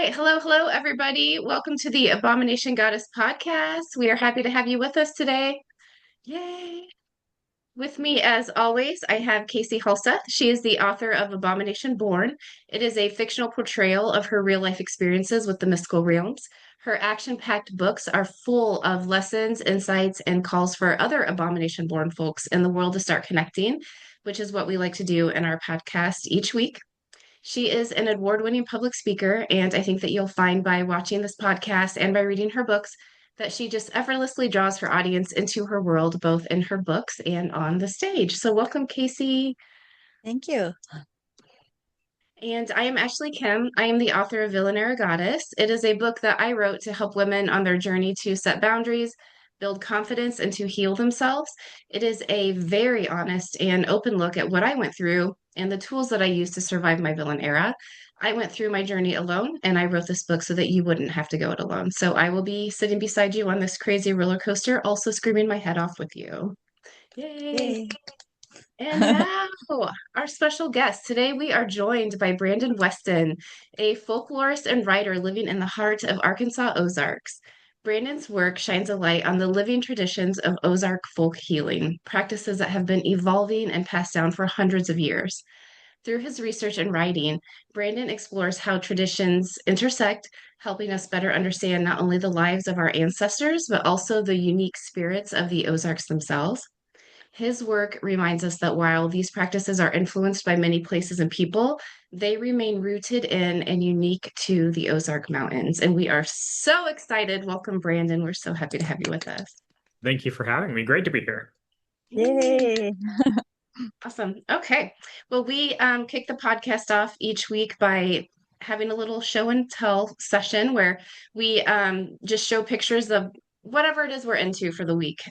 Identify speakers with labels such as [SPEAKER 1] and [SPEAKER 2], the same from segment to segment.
[SPEAKER 1] right. Hello, everybody. Welcome to the Abomination Goddess podcast. We are happy to have you with us today. Yay. With me, as always, I have Casie Halseth. She is the author of Abomination Born. It is a fictional portrayal of her real life experiences with the mystical realms. Her action packed books are full of lessons, insights, and calls for other Abomination Born folks in the world to start connecting, which is what we like to do in our podcast each week. She is an award winning public speaker, and I think that you'll find by watching this podcast and by reading her books that she just effortlessly draws her audience into her world, both in her books and on the stage. So, welcome, Casie.
[SPEAKER 2] Thank you.
[SPEAKER 1] And I am Ashley Kim. I am the author of Villanera Goddess. It is a book that I wrote to help women on their journey to set boundaries, build confidence, and to heal themselves. It is a very honest and open look at what I went through and the tools that I used to survive my villain era. I went through my journey alone, and I wrote this book so that you wouldn't have to go it alone. So I will be sitting beside you on this crazy roller coaster, also screaming my head off with you. Yay!
[SPEAKER 2] Yay.
[SPEAKER 1] And now, our special guest. Today, we are joined by Brandon Weston, a folklorist and writer living in the heart of Arkansas Ozarks. Brandon's work shines a light on the living traditions of Ozark folk healing, practices that have been evolving and passed down for hundreds of years. Through his research and writing, Brandon explores how traditions intersect, helping us better understand not only the lives of our ancestors, but also the unique spirits of the Ozarks themselves. His work reminds us that while these practices are influenced by many places and people, they remain rooted in and unique to the Ozark Mountains. And we are so excited. Welcome, Brandon. We're so happy to have you with us.
[SPEAKER 3] Thank you for having me. Great to be here.
[SPEAKER 1] Yay.
[SPEAKER 2] Yay.
[SPEAKER 1] Awesome. Okay. Well, we kick the podcast off each week by having a little show and tell session where we just show pictures of whatever it is we're into for the week.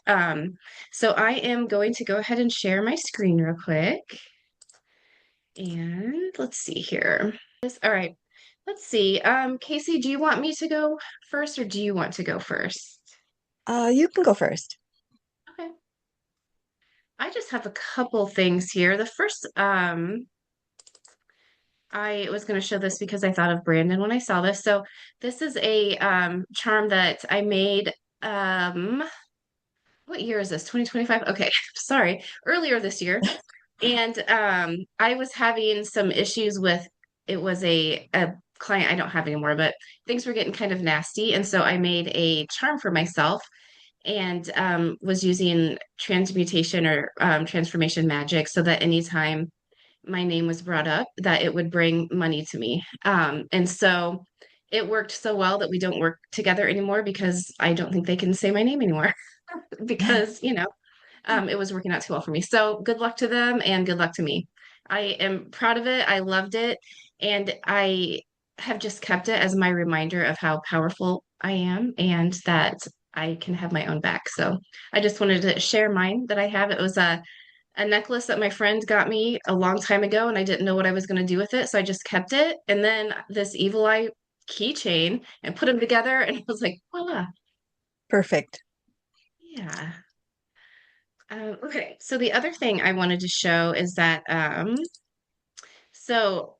[SPEAKER 1] So I am going to go ahead and share my screen real quick. And let's see here. All right. Let's see. Casie, do you want me to go first or do you want to go first?
[SPEAKER 2] You can go first.
[SPEAKER 1] Okay. I just have a couple things here. The first, I was going to show this because I thought of Brandon when I saw this. So this is a charm that I made. What year is this? 2025? Okay, sorry, earlier this year. And I was having some issues with it was a client I don't have anymore, but things were getting kind of nasty. And so I made a charm for myself and was using transmutation or transformation magic so that anytime my name was brought up, that it would bring money to me. And so it worked so well that we don't work together anymore because I don't think they can say my name anymore because, it was working out too well for me. So good luck to them and good luck to me. I am proud of it. I loved it. And I have just kept it as my reminder of how powerful I am and that I can have my own back. So I just wanted to share mine that I have. It was a necklace that my friend got me a long time ago, and I didn't know what I was going to do with it. So I just kept it. And then this evil eye keychain and put them together. And I was like, voila.
[SPEAKER 2] Perfect.
[SPEAKER 1] Yeah. Okay, so the other thing I wanted to show is that so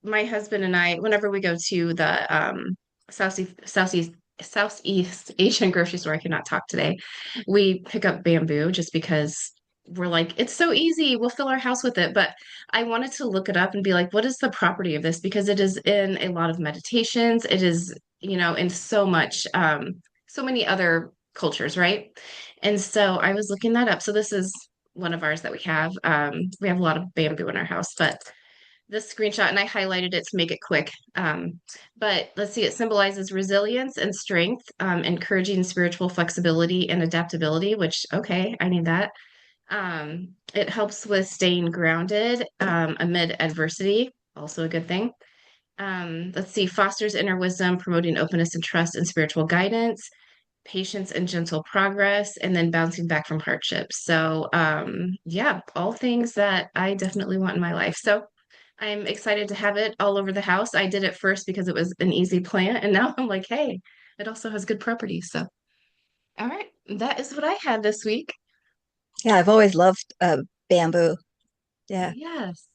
[SPEAKER 1] my husband and I, whenever we go to the Southeast Asian grocery store, I cannot talk today, we pick up bamboo just because we're like, it's so easy, we'll fill our house with it. But I wanted to look it up and be like, what is the property of this? Because it is in a lot of meditations, it is, in so many other cultures, right? And so I was looking that up. So this is one of ours that we have. We have a lot of bamboo in our house, but this screenshot, and I highlighted it to make it quick. But let's see, it symbolizes resilience and strength, encouraging spiritual flexibility and adaptability, which, okay, I need that. It helps with staying grounded amid adversity, also a good thing. Let's see, fosters inner wisdom, promoting openness and trust and spiritual guidance, patience and gentle progress, and then bouncing back from hardships. So, yeah, all things that I definitely want in my life. So, I'm excited to have it all over the house. I did it first because it was an easy plant, and now I'm like, hey, it also has good properties. So, all right, that is what I had this week.
[SPEAKER 2] Yeah, I've always loved bamboo. Yeah.
[SPEAKER 1] Yes.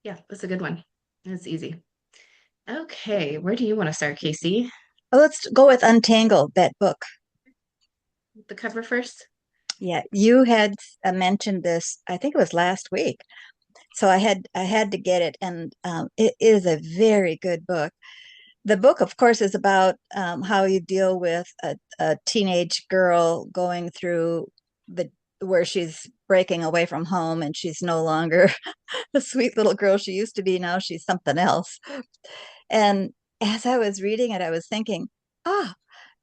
[SPEAKER 1] Yeah, that's a good one. It's easy. Okay, where do you want to start, Casey?
[SPEAKER 2] Oh, let's go with Untangled, that book.
[SPEAKER 1] The cover first?
[SPEAKER 2] Yeah, you had mentioned this, I think it was last week. So I had to get it, and it is a very good book. The book, of course, is about how you deal with a teenage girl going through the where she's breaking away from home and she's no longer the sweet little girl she used to be. Now she's something else. And as I was reading it, I was thinking, ah,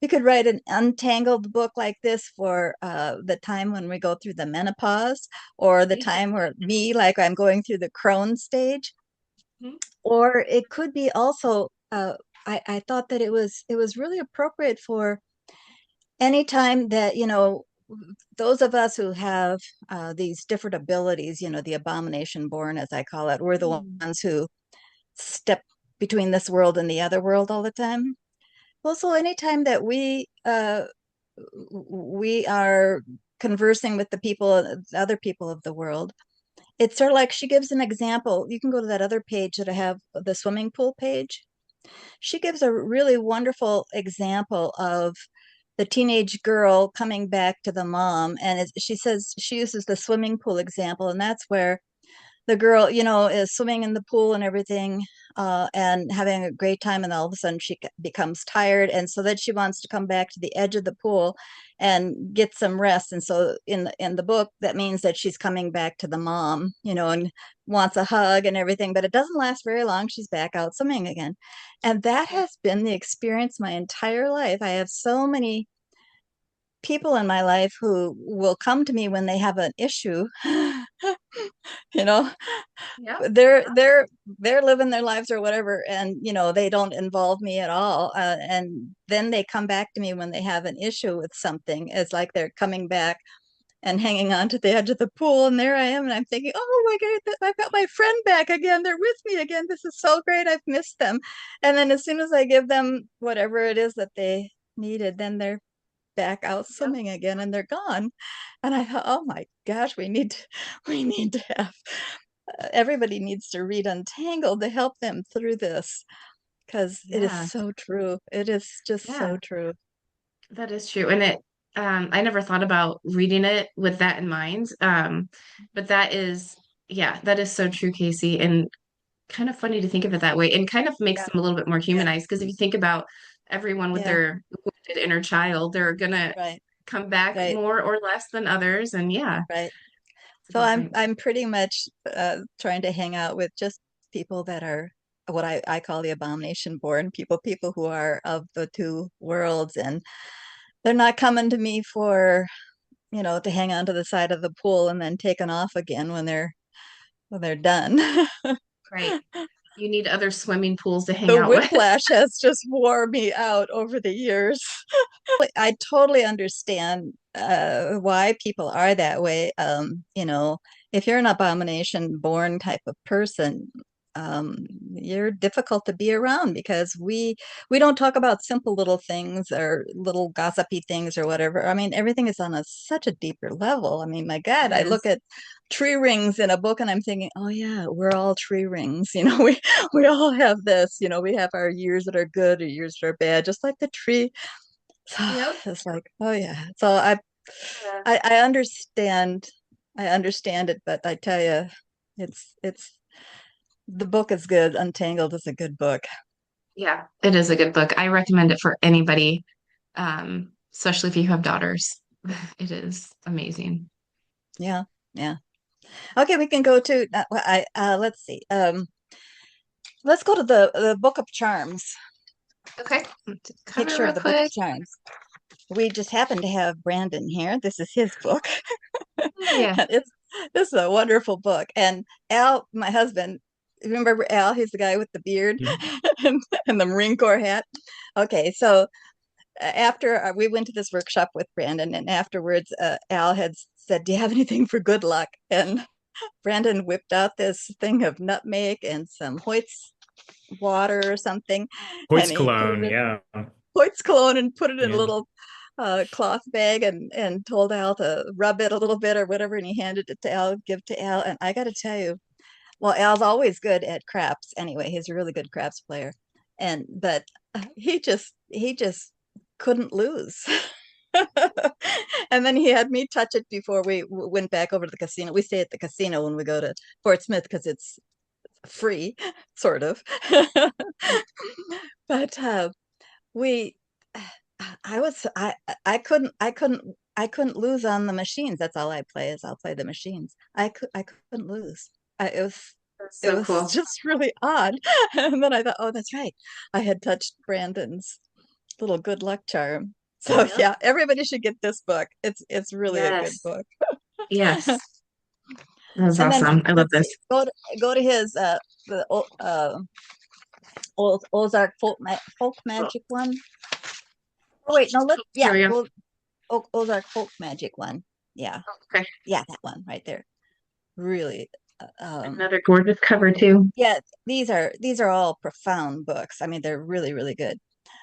[SPEAKER 2] you could write an untangled book like this for the time when we go through the menopause, or the time where me, like I'm going through the crone stage,
[SPEAKER 1] Mhm.
[SPEAKER 2] or it could be also. I thought that it was really appropriate for any time that those of us who have these different abilities, the abomination born, as I call it, we're the
[SPEAKER 1] Mm.
[SPEAKER 2] ones who step between this world and the other world all the time. Well, so anytime that we are conversing with the other people of the world, it's sort of like she gives an example. You can go to that other page that I have, the swimming pool page. She gives a really wonderful example of the teenage girl coming back to the mom, and she says she uses the swimming pool example, and that's where the girl, is swimming in the pool and everything, and having a great time, and all of a sudden she becomes tired, and so that she wants to come back to the edge of the pool and get some rest. And so in the book, that means that she's coming back to the mom, and wants a hug and everything, but it doesn't last very long. She's back out swimming again. And that
[SPEAKER 1] Yeah.
[SPEAKER 2] has been the experience my entire life. I have so many people in my life who will come to me when they have an issue. you know
[SPEAKER 1] Yeah.
[SPEAKER 2] they're living their lives or whatever, and they don't involve me at all, and then they come back to me when they have an issue with something. It's like they're coming back and hanging on to the edge of the pool, and there I am, and I'm thinking, oh my god, I've got my friend back again. They're with me again. This is so great. I've missed them. And then as soon as I give them whatever it is that they needed, then they're back out
[SPEAKER 1] Yep.
[SPEAKER 2] swimming again, and they're gone. And I thought, oh my gosh, we need to have everybody needs to read Untangled to help them through this, because it is
[SPEAKER 1] Yeah.
[SPEAKER 2] so true. It is just so
[SPEAKER 1] Yeah.
[SPEAKER 2] true.
[SPEAKER 1] That is true. And I never thought about reading it with that in mind. But yeah, that is so true, Casey. And kind of funny to think of it that way, and kind of makes
[SPEAKER 2] Yeah,
[SPEAKER 1] them a little bit more
[SPEAKER 2] yeah,
[SPEAKER 1] humanized. Because if you think about everyone with
[SPEAKER 2] yeah.
[SPEAKER 1] their wounded inner child, they're gonna
[SPEAKER 2] Right,
[SPEAKER 1] come back
[SPEAKER 2] right,
[SPEAKER 1] more or less than others. And yeah,
[SPEAKER 2] right.
[SPEAKER 1] it's a
[SPEAKER 2] So
[SPEAKER 1] good
[SPEAKER 2] I'm
[SPEAKER 1] point.
[SPEAKER 2] I'm pretty much trying to hang out with just people that are what I call the abomination born people who are of the two worlds, and they're not coming to me for to hang on to the side of the pool and then taken off again when they're done.
[SPEAKER 1] Right. You need other swimming pools to hang
[SPEAKER 2] The
[SPEAKER 1] out with.
[SPEAKER 2] whiplash has just wore me out over the years. I totally understand why people are that way. If you're an abomination born type of person, you're difficult to be around, because we don't talk about simple little things or little gossipy things or whatever. I mean, everything is on such a deeper level. I mean, my God,
[SPEAKER 1] It
[SPEAKER 2] I look
[SPEAKER 1] is.
[SPEAKER 2] at tree rings in a book and I'm thinking, oh yeah, we're all tree rings. We all have this. We have our years that are good or years that are bad, just like the tree. So
[SPEAKER 1] Yep.
[SPEAKER 2] it's like, oh yeah. So I
[SPEAKER 1] Yeah.
[SPEAKER 2] I, I understand I understand it, but I tell you, it's the book is good. Untangled is a good book.
[SPEAKER 1] Yeah, it is a good book. I recommend it for anybody, especially if you have daughters. It is amazing.
[SPEAKER 2] Yeah, yeah. Okay, we can go to I let's see. Let's go to the Book of Charms.
[SPEAKER 1] Okay, cover
[SPEAKER 2] Picture
[SPEAKER 1] real
[SPEAKER 2] of the Book of
[SPEAKER 1] quick.
[SPEAKER 2] Charms. We just happen to have Brandon here. This is his book.
[SPEAKER 1] Oh, yeah.
[SPEAKER 2] It's This is a wonderful book. And Al, my husband, remember Al? He's the guy with the beard
[SPEAKER 3] Mhm.
[SPEAKER 2] and the Marine Corps hat. Okay, so after we went to this workshop with Brandon, and afterwards, Al had said, "Do you have anything for good luck?" And Brandon whipped out this thing of nutmeg and some Hoyt's water or something,
[SPEAKER 3] Voice
[SPEAKER 2] and he put it
[SPEAKER 3] cologne,
[SPEAKER 2] in
[SPEAKER 3] yeah.
[SPEAKER 2] Hoyt's cologne and put it in a
[SPEAKER 3] Yeah.
[SPEAKER 2] little cloth bag, and told Al to rub it a little bit or whatever, and he handed it to Al, give to Al. And I got to tell you, well, Al's always good at craps anyway. He's a really good craps player. And but he just couldn't lose. And then he had me touch it before we went back over to the casino. We stay at the casino when we go to Fort Smith because it's free, sort of. But we I was I couldn't lose on the machines. That's all I play is I'll play the machines. I couldn't lose. It was
[SPEAKER 1] That's
[SPEAKER 2] it
[SPEAKER 1] so
[SPEAKER 2] was
[SPEAKER 1] cool.
[SPEAKER 2] just really odd. And then I thought, oh, that's right. I had touched Brandon's little good luck charm. So
[SPEAKER 1] Yep.
[SPEAKER 2] yeah, everybody should get this book. It's really a good
[SPEAKER 1] Yes.
[SPEAKER 2] book.
[SPEAKER 1] Yes. That's
[SPEAKER 2] And then
[SPEAKER 1] awesome. I love
[SPEAKER 2] let's see,
[SPEAKER 1] this.
[SPEAKER 2] go to his the Ozark folk magic one. Oh wait, no, let
[SPEAKER 1] Here
[SPEAKER 2] yeah,
[SPEAKER 1] we go.
[SPEAKER 2] go Ozark folk magic one. Yeah,
[SPEAKER 1] Okay.
[SPEAKER 2] yeah, that one right there. Really,
[SPEAKER 1] Another gorgeous cover too.
[SPEAKER 2] yeah, these are all profound books. I mean, they're really, really good.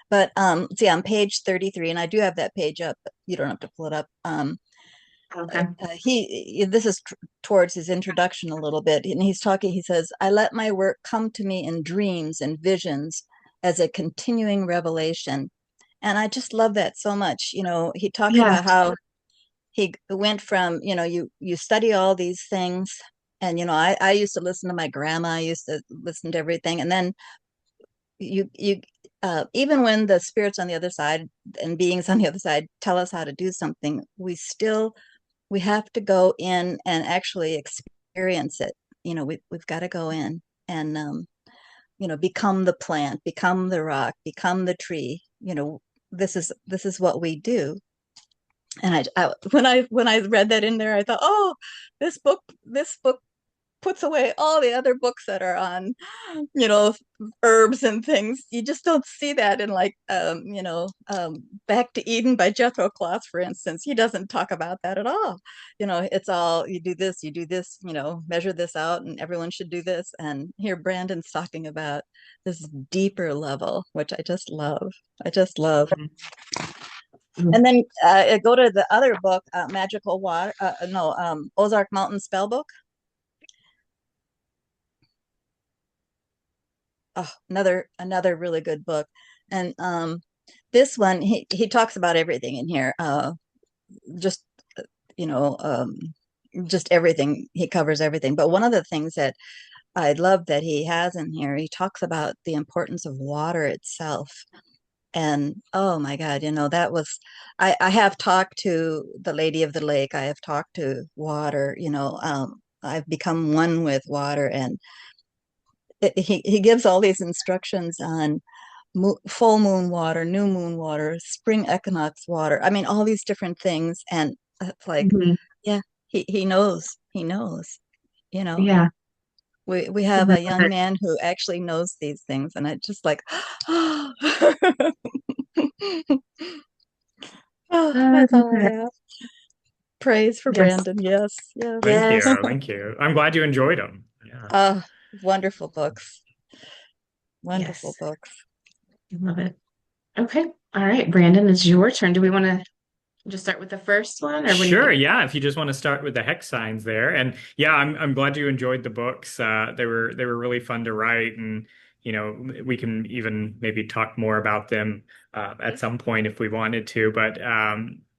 [SPEAKER 2] But see, on page 33, and I do have that page up, but you don't have to pull it up.
[SPEAKER 1] Okay.
[SPEAKER 2] This is towards his introduction a little bit, and he's talking. He says, "I let my work come to me in dreams and visions as a continuing revelation," and I just love that so much. He talks
[SPEAKER 1] Yes.
[SPEAKER 2] about how he went from, you study all these things, and I used to listen to my grandma. I used to listen to everything, and then you even when the spirits on the other side and beings on the other side tell us how to do something, we have to go in and actually experience it. We've got to go in and become the plant, become the rock, become the tree. This is what we do. And when I read that in there, I thought, oh, this book puts away all the other books that are on, you know, herbs and things. You just don't see that in, like, Back to Eden by Jethro Kloss, for instance. He doesn't talk about that at all. It's all you do this, measure this out, and everyone should do this. And here Brandon's talking about this deeper level, which I just love. I just love.
[SPEAKER 1] Mhm.
[SPEAKER 2] And then go to the other book, Magical Water. No, Ozark Mountain Spellbook. Oh, another really good book. And this one, he talks about everything in here. Just you know, just everything. He covers everything. But one of the things that I love that he has in here, he talks about the importance of water itself. And oh my God, that was, I have talked to the Lady of the Lake. I have talked to water. I've become one with water, and he gives all these instructions on full moon water, new moon water, spring equinox water. I mean, all these different things, and it's like,
[SPEAKER 1] Mhm.
[SPEAKER 2] yeah, he knows. He knows. You know,
[SPEAKER 1] Yeah.
[SPEAKER 2] we
[SPEAKER 1] I
[SPEAKER 2] have a
[SPEAKER 1] love
[SPEAKER 2] young
[SPEAKER 1] it.
[SPEAKER 2] man who actually knows these things, and I just like, oh,
[SPEAKER 1] I
[SPEAKER 2] that's
[SPEAKER 1] love
[SPEAKER 2] all I
[SPEAKER 1] it.
[SPEAKER 2] have. Praise for
[SPEAKER 1] Yes.
[SPEAKER 2] Brandon. Yes, yes.
[SPEAKER 3] Thank you.
[SPEAKER 1] Yes.
[SPEAKER 3] Thank you. I'm glad you enjoyed them. Yeah.
[SPEAKER 2] Uh, Wonderful books. Wonderful
[SPEAKER 1] Yes.
[SPEAKER 2] books.
[SPEAKER 1] I love it. Okay. All right, Brandon, it's your turn. Do we want to just start with the first one, or what do you
[SPEAKER 3] Sure,
[SPEAKER 1] think?
[SPEAKER 3] yeah. If you just want to start with the hex signs there, and yeah, I'm glad you enjoyed the books. They were really fun to write, and we can even maybe talk more about them
[SPEAKER 1] Yeah.
[SPEAKER 3] at some point if we wanted to. But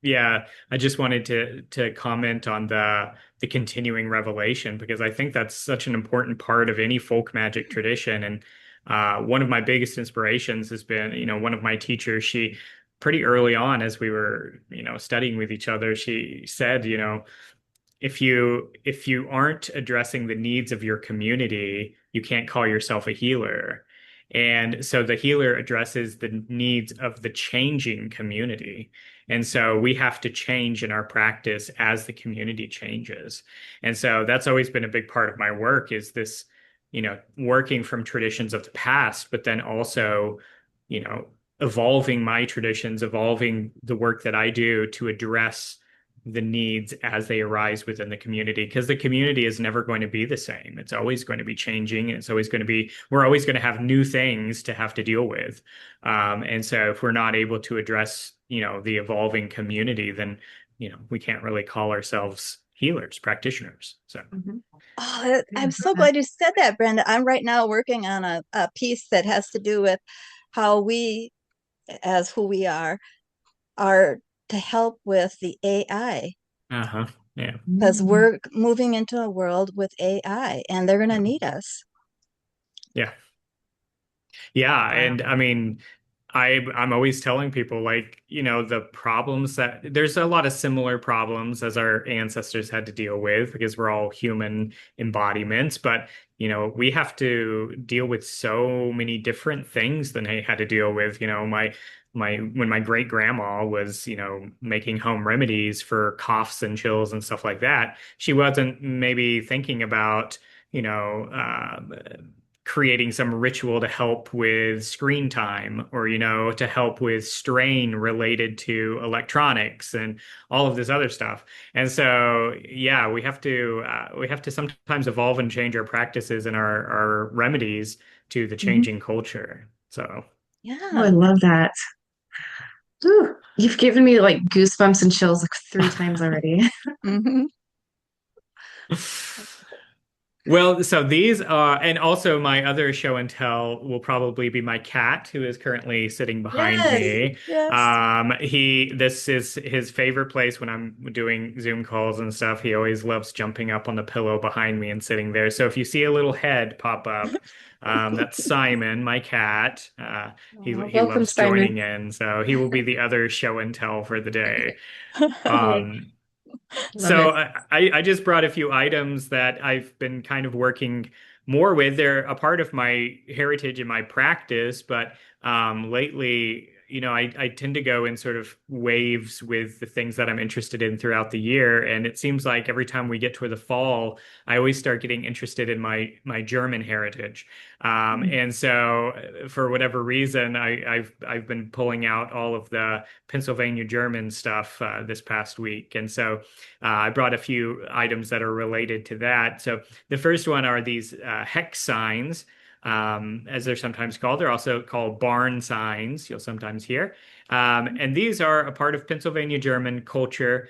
[SPEAKER 3] yeah, I just wanted to comment on the continuing revelation because I think that's such an important part of any folk magic tradition. And one of my biggest inspirations has been, one of my teachers. She pretty early on as we were, studying with each other, she said, if you aren't addressing the needs of your community, you can't call yourself a healer. And so the healer addresses the needs of the changing community. And so we have to change in our practice as the community changes. And so that's always been a big part of my work is this, working from traditions of the past, but then also, you know, evolving my traditions, evolving the work that I do to address the needs as they arise within the community because the community is never going to be the same. It's always going to be changing. It's always going to be, we're always going to have new things to have to deal with. And so if we're not able to address, the evolving community, then, we can't really call ourselves healers, practitioners. So,
[SPEAKER 1] Mhm.
[SPEAKER 2] Oh,
[SPEAKER 1] Yeah,
[SPEAKER 2] I'm so
[SPEAKER 1] okay.
[SPEAKER 2] glad you said that, Brenda. I'm right now working on a piece that has to do with how we, as who we are to help with the AI,
[SPEAKER 3] uh-huh. Yeah.
[SPEAKER 2] because
[SPEAKER 1] Mm.
[SPEAKER 2] we're moving into a world with AI and they're going to
[SPEAKER 3] Yeah.
[SPEAKER 2] need us.
[SPEAKER 3] Yeah. Yeah,
[SPEAKER 1] Wow.
[SPEAKER 3] and I mean, I'm always telling people like, the problems that there's a lot of similar problems as our ancestors had to deal with because we're all human embodiments, but we have to deal with so many different things than I had to deal with. My when my great grandma was, making home remedies for coughs and chills and stuff like that, she wasn't maybe thinking about, you know, creating some ritual to help with screen time or, to help with strain related to electronics and all of this other stuff. And so, yeah, we have to sometimes evolve and change our practices and our remedies to the
[SPEAKER 1] Mhm.
[SPEAKER 3] changing culture. So,
[SPEAKER 1] Oh, I
[SPEAKER 2] Yeah.
[SPEAKER 1] love that. Ooh, you've given me like goosebumps and chills like 3 times already.
[SPEAKER 2] Hmm.
[SPEAKER 3] well, so these are, and also my other show and tell will probably be my cat, who is currently sitting behind
[SPEAKER 2] Yes.
[SPEAKER 3] me.
[SPEAKER 2] Yes.
[SPEAKER 3] This is his favorite place when I'm doing Zoom calls and stuff. He always loves jumping up on the pillow behind me and sitting there. So if you see a little head pop up, that's Simon, my cat. He
[SPEAKER 1] Welcome,
[SPEAKER 3] loves
[SPEAKER 1] Simon.
[SPEAKER 3] joining in, so he will be the other show and tell for the day.
[SPEAKER 1] Oh,
[SPEAKER 3] Um,
[SPEAKER 1] love
[SPEAKER 3] so
[SPEAKER 1] it.
[SPEAKER 3] I just brought a few items that I've been kind of working more with. They're a part of my heritage and my practice, but lately, I tend to go in sort of waves with the things that I'm interested in throughout the year. And it seems like every time we get toward the fall, I always start getting interested in my German heritage. And so, for whatever reason, I've been pulling out all of the Pennsylvania German stuff this past week, and so. I brought a few items that are related to that. So the first one are these hex signs, as they're sometimes called. They're also called barn signs, you'll sometimes hear. And these are a part of Pennsylvania German culture.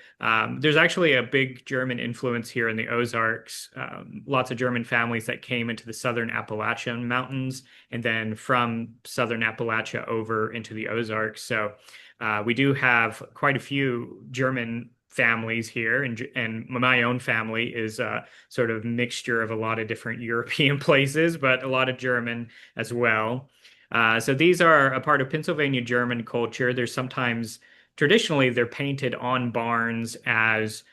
[SPEAKER 3] There's actually a big German influence here in the Ozarks. Lots of German families that came into the southern Appalachian Mountains and then from southern Appalachia over into the Ozarks. So we do have quite a few German families here, and my own family is a sort of mixture of a lot of different European places, but a lot of German as well. So these are a part of Pennsylvania German culture. There's sometimes traditionally they're painted on barns as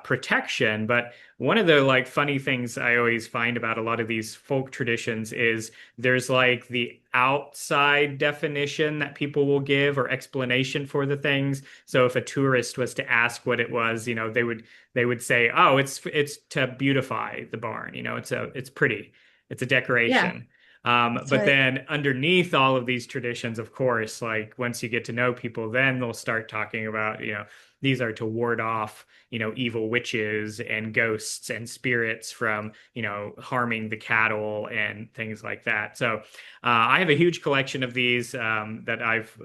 [SPEAKER 3] protection, but one of the like funny things I always find about a lot of these folk traditions is there's like the outside definition that people will give or explanation for the things. So if a tourist was to ask what it was, they would say, "Oh, it's to beautify the barn. It's pretty. It's a
[SPEAKER 1] Yeah.
[SPEAKER 3] decoration."
[SPEAKER 2] That's
[SPEAKER 3] But
[SPEAKER 2] right.
[SPEAKER 3] then underneath all of these traditions, of course, like once you get to know people, then they'll start talking about, these are to ward off, evil witches and ghosts and spirits from, harming the cattle and things like that. So I have a huge collection of these that I've,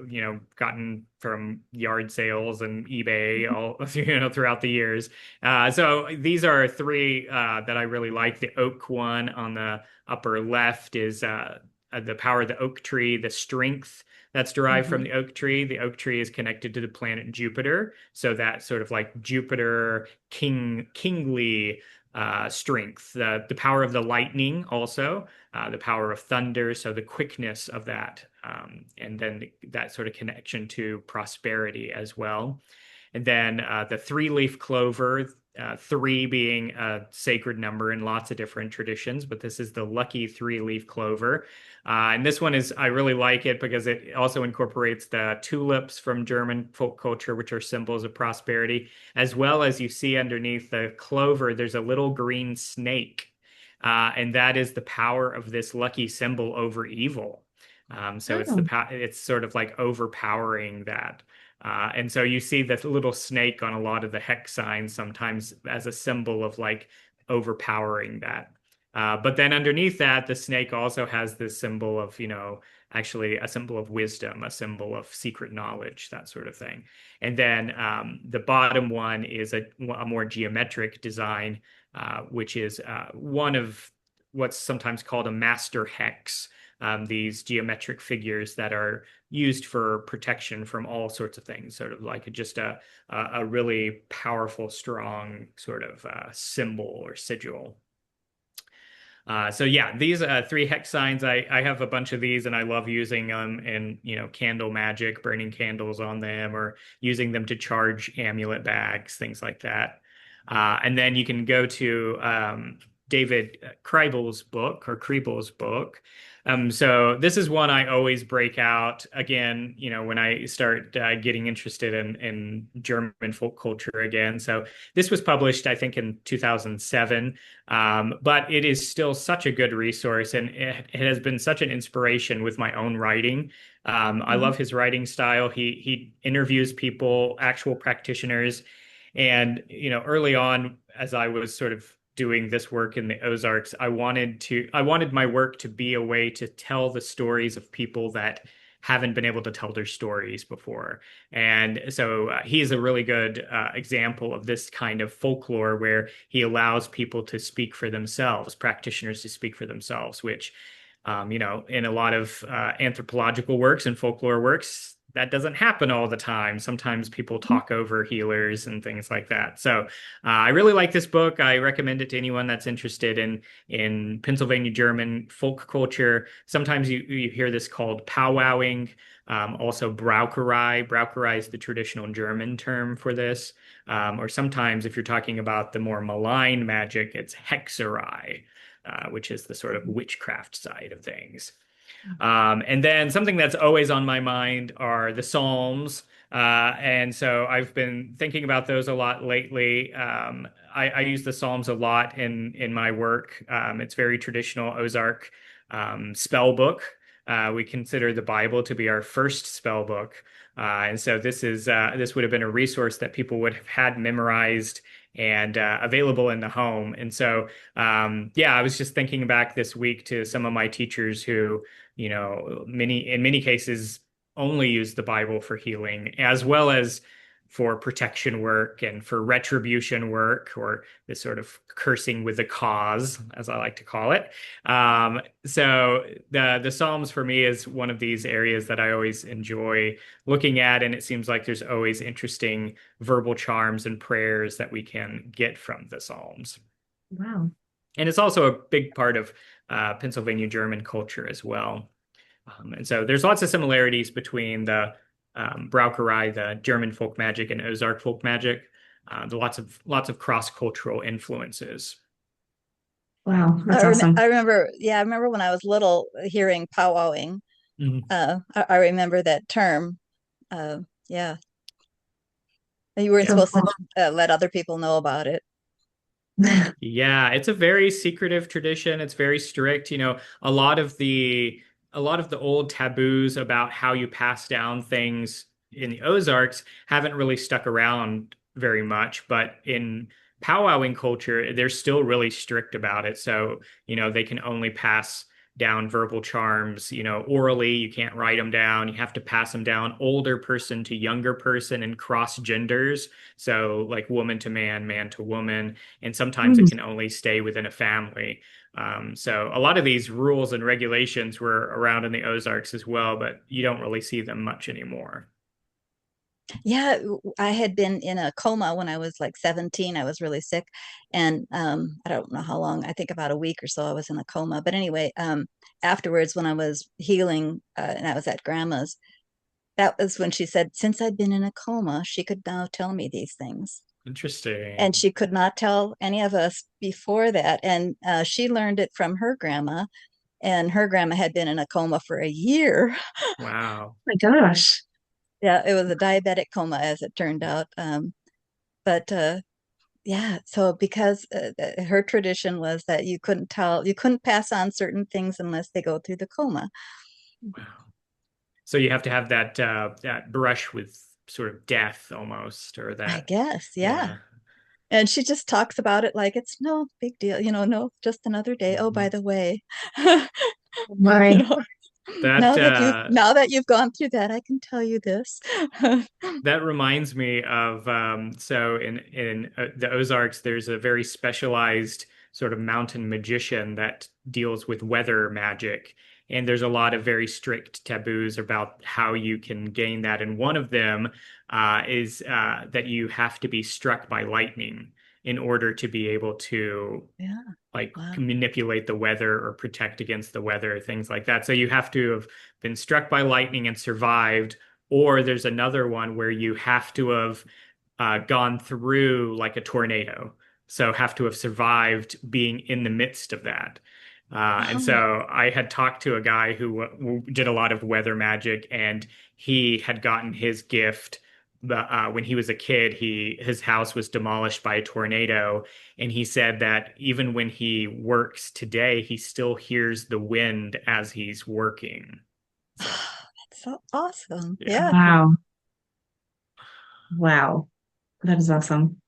[SPEAKER 3] gotten from yard sales and eBay all, throughout the years. So these are three that I really like. The oak one on the upper left is the power of the oak tree, the strength that's derived from
[SPEAKER 1] Mhm.
[SPEAKER 3] the oak tree. The oak tree is connected to the planet Jupiter, so that sort of like Jupiter kingly strength. The power of the lightning also, the power of thunder, so the quickness of that, and then that sort of connection to prosperity as well. And then the three-leaf clover, three being a sacred number in lots of different traditions, but this is the lucky three-leaf clover. And this one I really like it because it also incorporates the tulips from German folk culture, which are symbols of prosperity, as well as you see underneath the clover, there's a little green snake. And that is the power of this lucky symbol over evil. So
[SPEAKER 1] Oh,
[SPEAKER 3] it's sort of like overpowering that. And so you see the little snake on a lot of the hex signs sometimes as a symbol of like overpowering that. But then underneath that, the snake also has this symbol of, actually a symbol of wisdom, a symbol of secret knowledge, that sort of thing. And then the bottom one is a more geometric design, which is one of what's sometimes called a master hex. These geometric figures that are used for protection from all sorts of things, sort of like just a really powerful, strong sort of symbol or sigil. So yeah, these three hex signs, I have a bunch of these and I love using them in, candle magic, burning candles on them or using them to charge amulet bags, things like that. And then you can go to David Kriebel's book. So this is one I always break out again, when I start getting interested in German folk culture again. So this was published, I think, in 2007. But it is still such a good resource, and it has been such an inspiration with my own writing. I
[SPEAKER 2] Mhm.
[SPEAKER 3] love his writing style. He interviews people, actual practitioners, and early on, as I was sort of doing this work in the Ozarks, I wanted my work to be a way to tell the stories of people that haven't been able to tell their stories before. And so he's a really good example of this kind of folklore where he allows people to speak for themselves, practitioners to speak for themselves, which, in a lot of anthropological works and folklore works, that doesn't happen all the time. Sometimes people talk over healers and things like that. So I really like this book. I recommend it to anyone that's interested in Pennsylvania German folk culture. Sometimes you hear this called powwowing, also Braucherei. Braucherei is the traditional German term for this. Or sometimes if you're talking about the more malign magic, it's Hexerei, which is the sort of witchcraft side of things. And then something that's always on my mind are the Psalms. And so I've been thinking about those a lot lately. I use the Psalms a lot in my work. It's very traditional Ozark spell book. We consider the Bible to be our first spell book. And so this would have been a resource that people would have had memorized and available in the home. And so, yeah, I was just thinking back this week to some of my teachers who, in many cases only use the Bible for healing, as well as for protection work and for retribution work, or this sort of cursing with a cause, as I like to call it. So the Psalms for me is one of these areas that I always enjoy looking at, and it seems like there's always interesting verbal charms and prayers that we can get from the Psalms.
[SPEAKER 1] Wow.
[SPEAKER 3] And it's also a big part of Pennsylvania German culture as well. And so there's lots of similarities between the Braucherei, the German folk magic, and Ozark folk magic. Lots of cross-cultural influences.
[SPEAKER 1] Wow, that's awesome.
[SPEAKER 2] I remember, yeah, I remember when I was little hearing powwowing.
[SPEAKER 3] Mhm.
[SPEAKER 2] I remember that term. Uh, yeah, you weren't
[SPEAKER 1] So
[SPEAKER 2] supposed to
[SPEAKER 1] cool.
[SPEAKER 2] let other people know about it.
[SPEAKER 3] Yeah, it's a very secretive tradition. It's very strict. A lot of the old taboos about how you pass down things in the Ozarks haven't really stuck around very much, but in powwowing culture, they're still really strict about it. So, they can only pass down verbal charms, orally. You can't write them down. You have to pass them down older person to younger person and cross genders. So, like woman to man, man to woman, and sometimes it
[SPEAKER 1] Mm.
[SPEAKER 3] can only stay within a family. So a lot of these rules and regulations were around in the Ozarks as well, but you don't really see them much anymore.
[SPEAKER 2] Yeah, I had been in a coma when I was like 17. I was really sick. And I don't know how long, I think about a week or so I was in a coma. But anyway, afterwards, when I was healing and I was at grandma's, that was when she said, since I'd been in a coma, she could now tell me these things. And
[SPEAKER 3] Interesting.
[SPEAKER 2] she could not tell any of us before that. And she learned it from her grandma, and her grandma had been in a coma for a year.
[SPEAKER 3] Wow.
[SPEAKER 1] My gosh.
[SPEAKER 2] Yeah, it was a diabetic coma, as it turned out. But yeah, so because her tradition was that you couldn't pass on certain things unless they go through the coma.
[SPEAKER 3] Wow. So you have to have that brush with sort of death almost, or
[SPEAKER 2] I
[SPEAKER 3] that,
[SPEAKER 2] guess, yeah.
[SPEAKER 3] yeah.
[SPEAKER 2] And she just talks about it like it's no big deal, no, just another day. Oh, by
[SPEAKER 3] Mhm.
[SPEAKER 2] the way, you
[SPEAKER 1] My,
[SPEAKER 2] know,
[SPEAKER 3] That
[SPEAKER 2] now that you've gone through that, I can tell you this.
[SPEAKER 3] that reminds me of so in the Ozarks, there's a very specialized sort of mountain magician that deals with weather magic, and there's a lot of very strict taboos about how you can gain that. And one of them is that you have to be struck by lightning in order to be able to
[SPEAKER 2] Yeah.
[SPEAKER 3] like
[SPEAKER 2] Wow.
[SPEAKER 3] manipulate the weather or protect against the weather, things like that. So you have to have been struck by lightning and survived, or there's another one where you have to have gone through like a tornado. So have to have survived being in the midst of that. And
[SPEAKER 2] Oh,
[SPEAKER 3] so I had talked to a guy who did a lot of weather magic, and he had gotten his gift. When he was a kid, his house was demolished by a tornado, and he said that even when he works today, he still hears the wind as he's working. So,
[SPEAKER 2] that's so awesome.
[SPEAKER 3] yeah.
[SPEAKER 2] Yeah.
[SPEAKER 1] wow. Wow. That is awesome.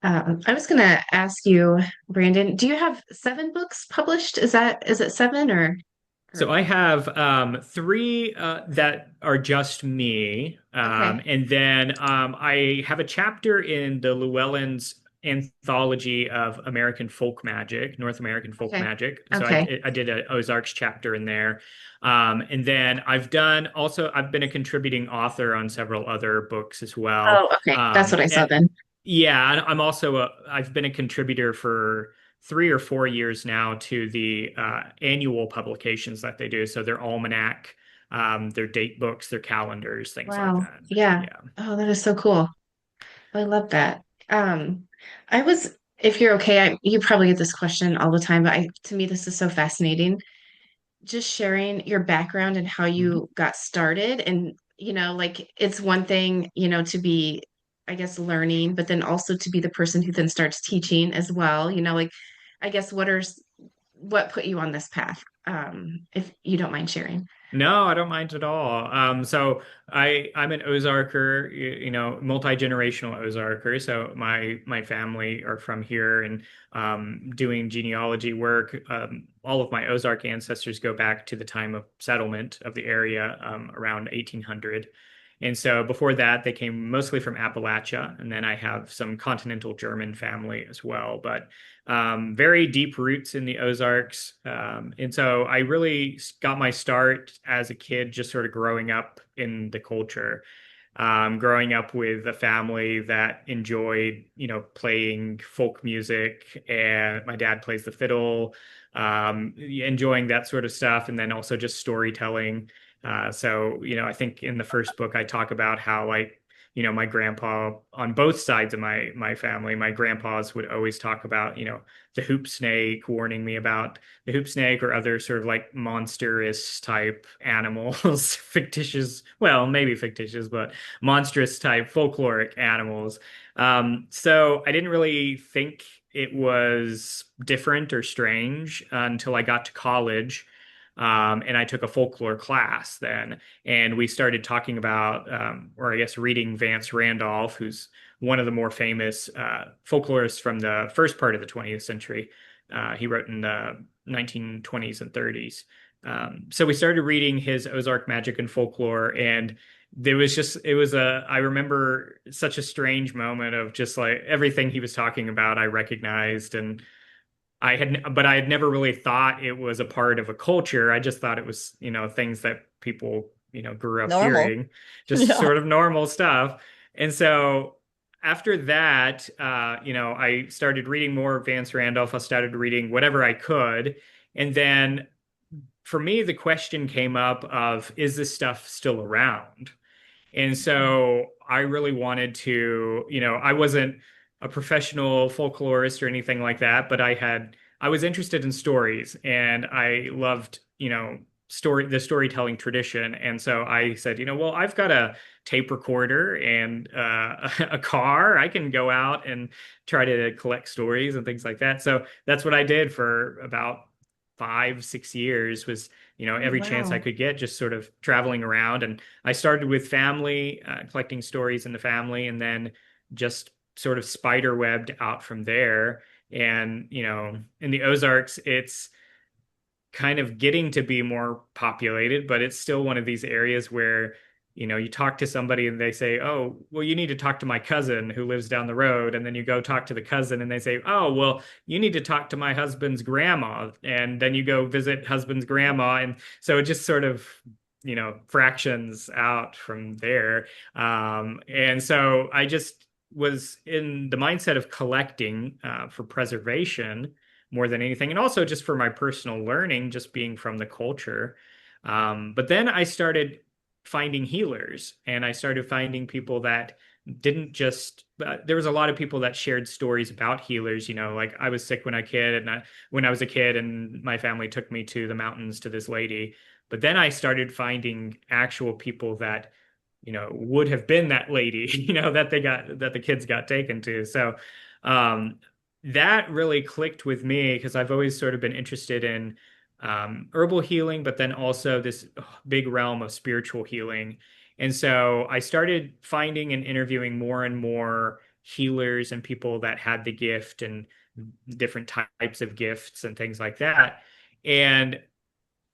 [SPEAKER 1] I was gonna ask you, Brandon, do you have 7 books published? Is it 7
[SPEAKER 3] So
[SPEAKER 1] or
[SPEAKER 3] I have three that are just me,
[SPEAKER 1] okay.
[SPEAKER 3] and then I have a chapter in the Llewellyn's anthology of American folk magic, North American folk
[SPEAKER 1] Okay.
[SPEAKER 3] magic. So
[SPEAKER 1] Okay.
[SPEAKER 3] I did an Ozarks chapter in there, and then I've been a contributing author on several other books as well.
[SPEAKER 1] Oh, okay. That's what I saw then.
[SPEAKER 3] Yeah, and I've been a contributor for 3 or 4 years now to the annual publications that they do. So their almanac, their date books, their calendars, things like
[SPEAKER 1] Wow.
[SPEAKER 3] that.
[SPEAKER 1] Yeah.
[SPEAKER 3] Yeah.
[SPEAKER 1] Oh, that is so cool. I love that. I was, if you're okay, you probably get this question all the time, but to me, this is so fascinating. Just sharing your background and how
[SPEAKER 3] Mhm.
[SPEAKER 1] you got started. And, like it's one thing, to be, I guess, learning, but then also to be the person who then starts teaching as well. Like, I guess what put you on this path? If you don't mind sharing.
[SPEAKER 3] No, I don't mind at all. So I'm an Ozarker, multi-generational Ozarker. So my family are from here, and doing genealogy work. All of my Ozark ancestors go back to the time of settlement of the area, around 1800. And so before that, they came mostly from Appalachia, and then I have some continental German family as well. But very deep roots in the Ozarks. And so I really got my start as a kid, just sort of growing up in the culture, growing up with a family that enjoyed, playing folk music, and my dad plays the fiddle, enjoying that sort of stuff, and then also just storytelling. So, I think in the first book, I talk about how like my grandpa on both sides of my family, my grandpas would always talk about, the hoop snake, warning me about the hoop snake or other sort of like monstrous type animals, fictitious, well, maybe fictitious, but monstrous type folkloric animals. So I didn't really think it was different or strange until I got to college. And I took a folklore class then, and we started talking about, or I guess reading Vance Randolph, who's one of the more famous folklorists from the first part of the 20th century. He wrote in the 1920s and 30s. So we started reading his Ozark Magic and Folklore, and I remember such a strange moment of just like everything he was talking about, I recognized, and but I had never really thought it was a part of a culture. I just thought it was, things that people, grew up
[SPEAKER 2] Normal.
[SPEAKER 3] hearing, just
[SPEAKER 2] Yeah.
[SPEAKER 3] sort of normal stuff. And so after that, I started reading more of Vance Randolph. I started reading whatever I could. And then for me, the question came up of, is this stuff still around? And so I really wanted to, I wasn't a professional folklorist or anything like that, but I was interested in stories, and I loved, the storytelling tradition. And so I said, well, I've got a tape recorder and a car. I can go out and try to collect stories and things like that. So that's what I did for about 5, 6 years, was,
[SPEAKER 1] Oh,
[SPEAKER 3] every chance I
[SPEAKER 1] wow.
[SPEAKER 3] could get, just sort of traveling around. And I started with family, collecting stories in the family, and then just sort of spider webbed out from there. And, in the Ozarks, it's kind of getting to be more populated, but it's still one of these areas where, you talk to somebody and they say, "Oh, well, you need to talk to my cousin who lives down the road." And then you go talk to the cousin and they say, "Oh, well, you need to talk to my husband's grandma." And then you go visit husband's grandma. And so it just sort of, fractions out from there. And so I just was in the mindset of collecting for preservation more than anything, and also just for my personal learning, just being from the culture. But then I started finding healers, and I started finding people that didn't just there was a lot of people that shared stories about healers, like I was sick when I was a kid, and my family took me to the mountains to this lady. But then I started finding actual people that would have been that lady, that the kids got taken to. So um, that really clicked with me because I've always sort of been interested in herbal healing, but then also this big realm of spiritual healing. And so I started finding and interviewing more and more healers and people that had the gift and different types of gifts and things like that. And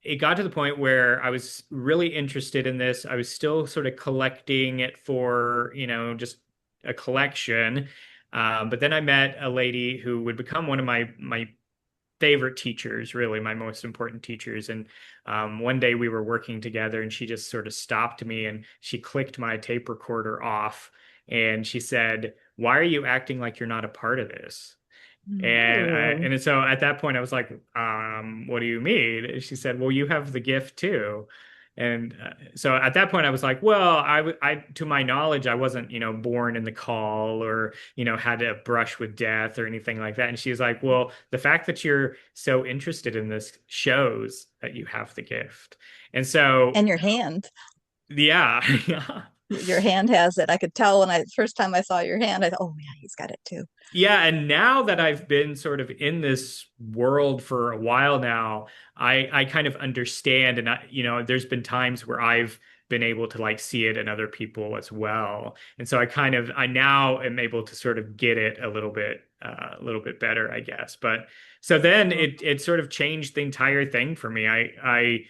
[SPEAKER 3] it got to the point where I was really interested in this. I was still sort of collecting it for, just a collection. But then I met a lady who would become one of my favorite teachers, really my most important teachers. And one day we were working together, and she just sort of stopped me and she clicked my tape recorder off, and she said, "Why are you acting like you're not a part of this?"
[SPEAKER 1] Ooh.
[SPEAKER 3] And so at that point I was like, what do you mean? And she said, "Well, you have the gift too." And so at that point I was like, well, to my knowledge, I wasn't, born in the call or, had to brush with death or anything like that. And she's like, "Well, the fact that you're so interested in this shows that you have the gift." And so,
[SPEAKER 2] And your hand,
[SPEAKER 3] yeah, yeah.
[SPEAKER 2] your hand has it. I could tell when I first time I saw your hand, I thought, oh yeah, he's got it too.
[SPEAKER 3] Yeah, and now that I've been sort of in this world for a while now, I kind of understand, and there's been times where I've been able to like see it in other people as well. And so I now am able to sort of get it a little bit better, I guess. But so then
[SPEAKER 1] Well,
[SPEAKER 3] it sort of changed the entire thing for me. I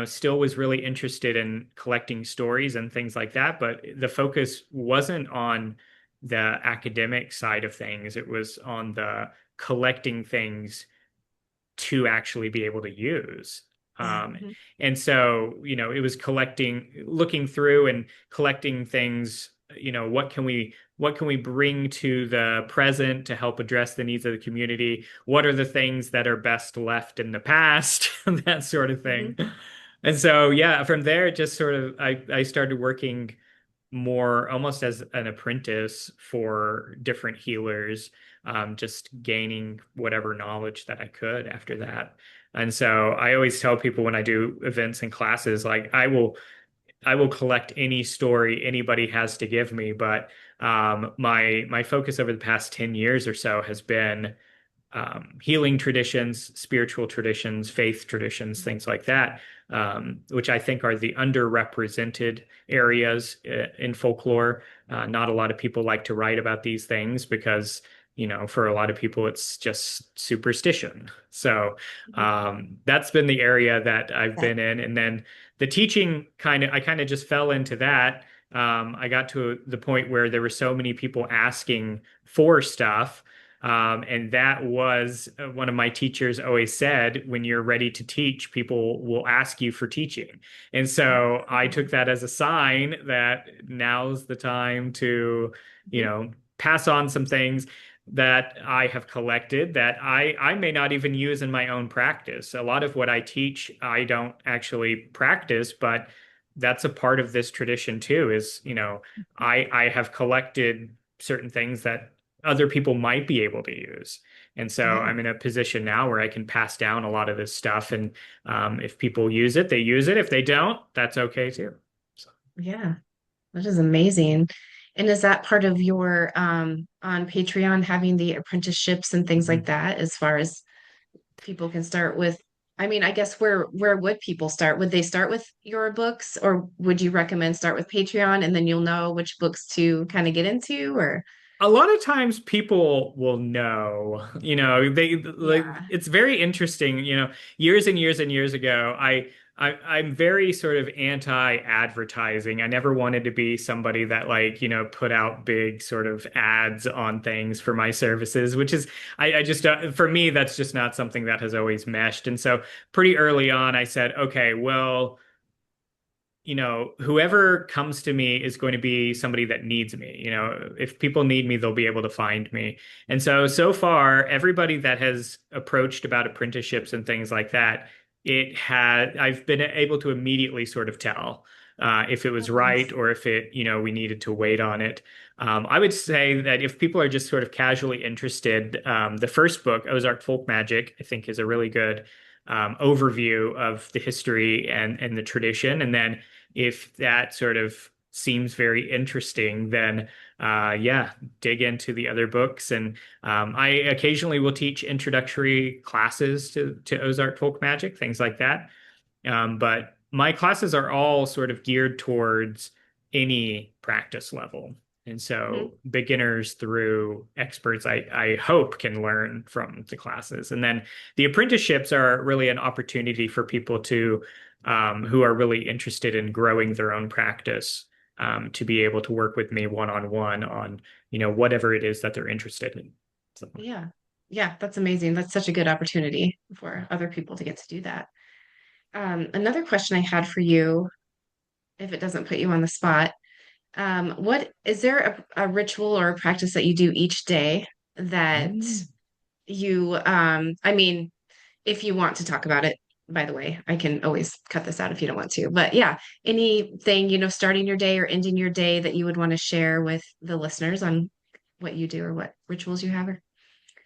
[SPEAKER 3] still was really interested in collecting stories and things like that, but the focus wasn't on the academic side of things. It was on the collecting things to actually be able to use.
[SPEAKER 2] Yeah.
[SPEAKER 3] Um,
[SPEAKER 1] mhm.
[SPEAKER 3] and so, it was looking through and collecting things, what can we bring to the present to help address the needs of the community? What are the things that are best left in the past? That sort of thing.
[SPEAKER 1] Mhm.
[SPEAKER 3] And so, yeah, from there, it just sort of, I started working more almost as an apprentice for different healers, just gaining whatever knowledge that I could after that. And so I always tell people when I do events and classes, like I will collect any story anybody has to give me, but my focus over the past 10 years or so has been healing traditions, spiritual traditions, faith traditions, things like that, which I think are the underrepresented areas in folklore. Not a lot of people like to write about these things because, for a lot of people, it's just superstition. So
[SPEAKER 1] Mhm.
[SPEAKER 3] that's been the area that I've
[SPEAKER 2] That
[SPEAKER 3] been in. And then the teaching I kind of just fell into that. I got to the point where there were so many people asking for stuff, and that was one of my teachers always said, when you're ready to teach, people will ask you for teaching. And so I took that as a sign that now's the time to,
[SPEAKER 1] Mhm.
[SPEAKER 3] pass on some things that I have collected that I may not even use in my own practice. A lot of what I teach, I don't actually practice, but that's a part of this tradition too, is, I have collected certain things that other people might be able to use. And so
[SPEAKER 1] Yeah.
[SPEAKER 3] I'm in a position now where I can pass down a lot of this stuff. And if people use it, they use it. If they don't, that's okay too. So,
[SPEAKER 1] Yeah. That is amazing. And is that part of your on Patreon having the apprenticeships and things like
[SPEAKER 3] mhm.
[SPEAKER 1] that as far as people can start with? I mean, I guess where would people start? Would they start with your books, or would you recommend start with Patreon and then you'll know which books to kind of get into, or
[SPEAKER 3] A lot of times people will know, they like
[SPEAKER 1] Yeah.
[SPEAKER 3] it's very interesting, years and years and years ago, I'm very sort of anti-advertising. I never wanted to be somebody that like, put out big sort of ads on things for my services, which is I just for me that's just not something that has always meshed. And so pretty early on I said, okay, well, whoever comes to me is going to be somebody that needs me. If people need me, they'll be able to find me. And so far, everybody that has approached about apprenticeships and things like that, I've been able to immediately sort of tell if it
[SPEAKER 1] Oh,
[SPEAKER 3] was right
[SPEAKER 1] nice.
[SPEAKER 3] or if we needed to wait on it. I would say that if people are just sort of casually interested, the first book, Ozark Folk Magic, I think is a really good overview of the history and the tradition. And then if that sort of seems very interesting, then yeah, dig into the other books. And I occasionally will teach introductory classes to Ozark folk magic, things like that. But my classes are all sort of geared towards any practice level. And
[SPEAKER 1] Mhm.
[SPEAKER 3] so beginners through experts, I hope can learn from the classes. And then the apprenticeships are really an opportunity for people who are really interested in growing their own practice, to be able to work with me one-on-one on, whatever it is that they're interested in. So.
[SPEAKER 1] Yeah. Yeah, that's amazing. That's such a good opportunity for other people to get to do that. Another question I had for you, if it doesn't put you on the spot, what is there a ritual or a practice that you do each day that
[SPEAKER 3] Mm.
[SPEAKER 1] I mean, if you want to talk about it, by the way, I can always cut this out if you don't want to. But yeah, anything, starting your day or ending your day that you would want to share with the listeners on what you do or what rituals you have?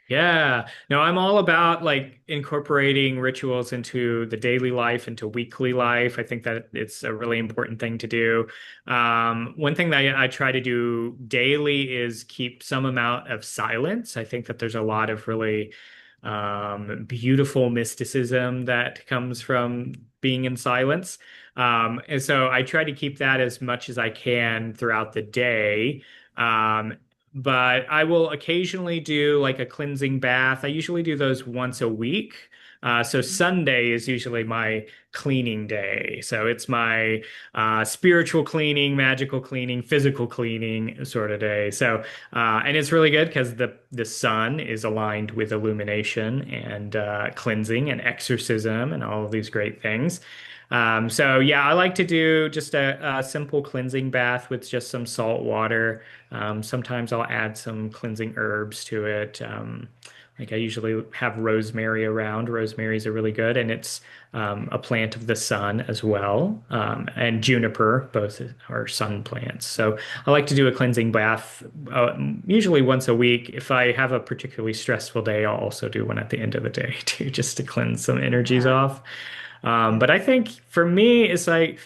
[SPEAKER 3] Yeah, no, I'm all about like incorporating rituals into the daily life, into weekly life. I think that it's a really important thing to do. One thing that I try to do daily is keep some amount of silence. I think that there's a lot of really beautiful mysticism that comes from being in silence. And so I try to keep that as much as I can throughout the day. Um, but I will occasionally do like a cleansing bath. I usually do those once a week. So Sunday is usually my cleaning day. So it's my spiritual cleaning, magical cleaning, physical cleaning sort of day. So and it's really good because the sun is aligned with illumination and cleansing and exorcism and all of these great things. So yeah, I like to do just a simple cleansing bath with just some salt water. Sometimes I'll add some cleansing herbs to it. Like I usually have rosemary around. Rosemary's are really good, and it's a plant of the sun as well. And juniper, both are sun plants. So I like to do a cleansing bath usually once a week. If I have a particularly stressful day, I'll also do one at the end of the day too, just to cleanse some energies
[SPEAKER 1] Yeah.
[SPEAKER 3] off. But I
[SPEAKER 1] Yes.
[SPEAKER 3] think for me, it's like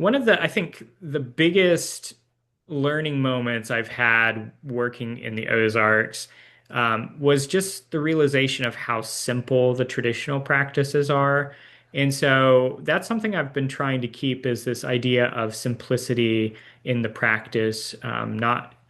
[SPEAKER 3] I think the biggest learning moments I've had working in the Ozarks was just the realization of how simple the traditional practices are. And so that's something I've been trying to keep is this idea of simplicity in the practice.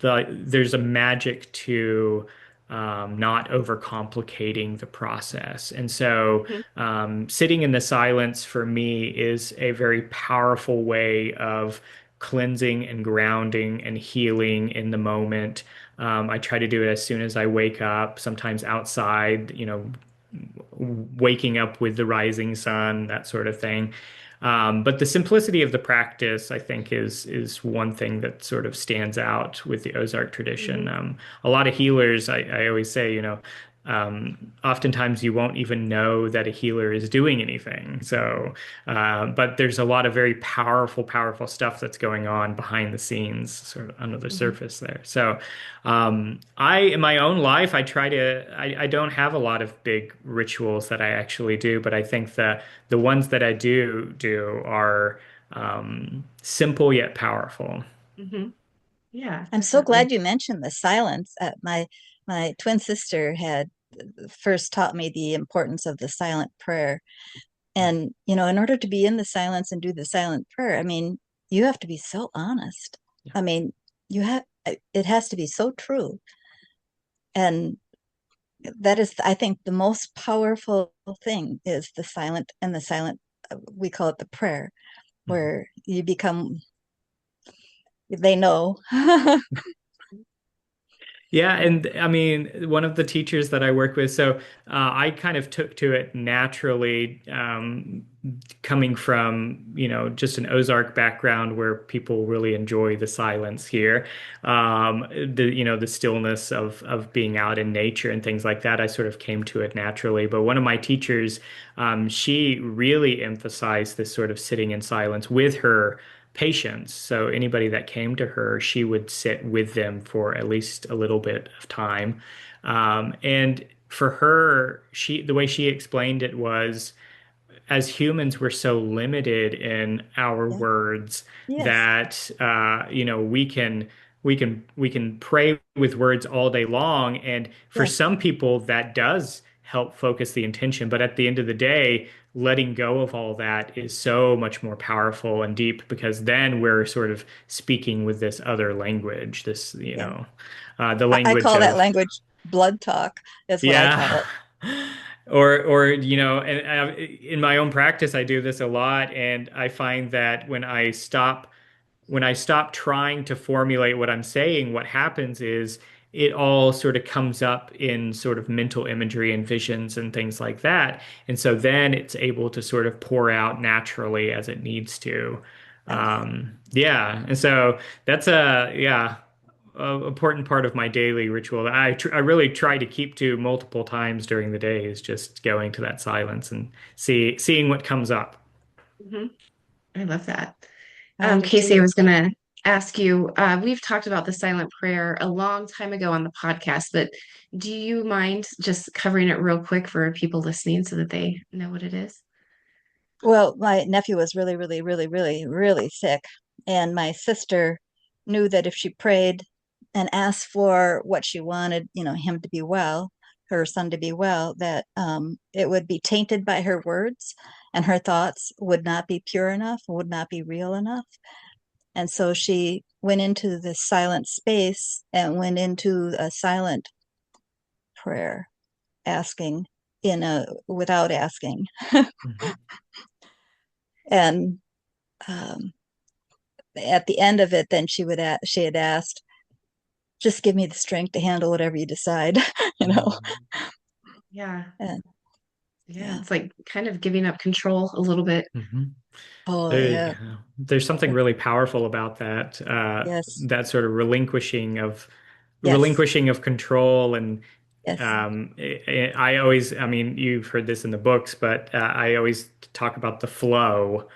[SPEAKER 3] There's a magic to not overcomplicating the process. And so
[SPEAKER 1] Mhm.
[SPEAKER 3] sitting in the silence for me is a very powerful way of cleansing and grounding and healing in the moment. I try to do it as soon as I wake up, sometimes outside, waking up with the rising sun, that sort of thing. But the simplicity of the practice, I think, is one thing that sort of stands out with the Ozark tradition.
[SPEAKER 1] Mhm.
[SPEAKER 3] A lot of healers, I always say, oftentimes you won't even know that a healer is doing anything. So, but there's a lot of very powerful, powerful stuff that's going on behind the scenes, sort of under the
[SPEAKER 1] Mhm.
[SPEAKER 3] surface there. So, in my own life, I don't have a lot of big rituals that I actually do, but I think the ones that I do are simple yet powerful.
[SPEAKER 1] Mhm. Yeah,
[SPEAKER 2] I'm so glad
[SPEAKER 1] definitely.
[SPEAKER 2] you mentioned the silence. My twin sister had first taught me the importance of the silent prayer. And, in order to be in the silence and do the silent prayer, I mean, you have to be so honest.
[SPEAKER 3] Yeah.
[SPEAKER 2] I mean, it has to be so true. And that is, I think, the most powerful thing is the silent, we call it the prayer,
[SPEAKER 3] Mhm.
[SPEAKER 2] where you become, they know.
[SPEAKER 3] Yeah, and I mean, one of the teachers that I work with, so I kind of took to it naturally, coming from, just an Ozark background where people really enjoy the silence here, the stillness of being out in nature and things like that. I sort of came to it naturally. But one of my teachers, she really emphasized this sort of sitting in silence with her patients. So anybody that came to her, she would sit with them for at least a little bit of time. And for her, the way she explained it was, as humans, we're so limited in our
[SPEAKER 2] Yeah.
[SPEAKER 3] words
[SPEAKER 2] Yes.
[SPEAKER 3] that we can pray with words all day long, and for
[SPEAKER 2] Yes.
[SPEAKER 3] some people that does help focus the intention. But at the end of the day, letting go of all that is so much more powerful and deep, because then we're sort of speaking with this other language, this
[SPEAKER 2] Yeah.
[SPEAKER 3] the
[SPEAKER 2] I
[SPEAKER 3] language
[SPEAKER 2] call that
[SPEAKER 3] of
[SPEAKER 2] language blood talk, is what I
[SPEAKER 3] yeah.
[SPEAKER 2] call it.
[SPEAKER 3] Or and in my own practice, I do this a lot, and I find that when I stop trying to formulate what I'm saying, what happens is it all sort of comes up in sort of mental imagery and visions and things like that. And so then it's able to sort of pour out naturally as it needs to.
[SPEAKER 2] Okay.
[SPEAKER 3] Yeah. And so that's a important part of my daily ritual that I really try to keep to multiple times during the day, is just going to that silence and seeing what comes up.
[SPEAKER 1] Hmm. I love that.
[SPEAKER 2] I do
[SPEAKER 1] Casey, I
[SPEAKER 2] too.
[SPEAKER 1] was going to ask you, we've talked about the silent prayer a long time ago on the podcast, but do you mind just covering it real quick for people listening so that they know what it is?
[SPEAKER 2] Well, my nephew was really, really, really, really, really sick. And my sister knew that if she prayed and asked for what she wanted, him to be well, her son to be well, that it would be tainted by her words and her thoughts would not be pure enough, would not be real enough. And so she went into this silent space and went into a silent prayer, asking without asking.
[SPEAKER 3] Mhm.
[SPEAKER 2] And um, at the end of it, then she had asked, just give me the strength to handle whatever you decide, you know.
[SPEAKER 3] Mhm.
[SPEAKER 1] Yeah.
[SPEAKER 2] And
[SPEAKER 1] Yeah.
[SPEAKER 2] yeah.
[SPEAKER 1] It's like kind of giving up control a little bit.
[SPEAKER 3] Mhm.
[SPEAKER 2] Oh
[SPEAKER 3] There,
[SPEAKER 2] yeah.
[SPEAKER 3] yeah. There's something really powerful about that,
[SPEAKER 2] Yes.
[SPEAKER 3] that sort of
[SPEAKER 2] Yes.
[SPEAKER 3] relinquishing of control. And
[SPEAKER 2] Yes.
[SPEAKER 3] I always, I mean, you've heard this in the books, but I always talk about the flow,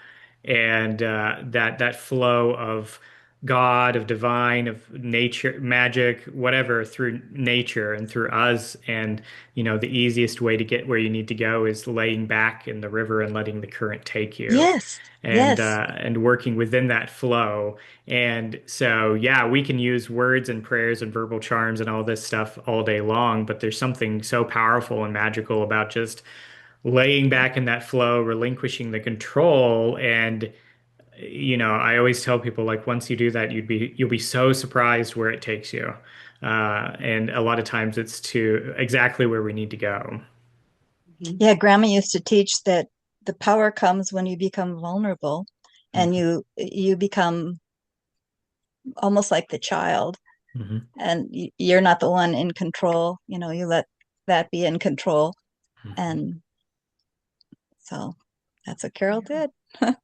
[SPEAKER 3] and that flow of God, of divine, of nature, magic, whatever, through nature and through us. And the easiest way to get where you need to go is laying back in the river and letting the current take you,
[SPEAKER 2] Yes.
[SPEAKER 3] and
[SPEAKER 2] Yes.
[SPEAKER 3] and working within that flow. And so, yeah, we can use words and prayers and verbal charms and all this stuff all day long, but there's something so powerful and magical about just laying back in that flow, relinquishing the control. And I always tell people, like, once you do that, you'll be so surprised where it takes you. And a lot of times it's to exactly where we need to go.
[SPEAKER 1] Mhm.
[SPEAKER 2] Yeah, Grandma used to teach that the power comes when you become vulnerable and
[SPEAKER 3] Mhm.
[SPEAKER 2] you become almost like the child
[SPEAKER 3] Mhm.
[SPEAKER 2] and you're not the one in control, you let that be in control.
[SPEAKER 3] Mhm.
[SPEAKER 2] And so that's what Carol
[SPEAKER 1] Yeah.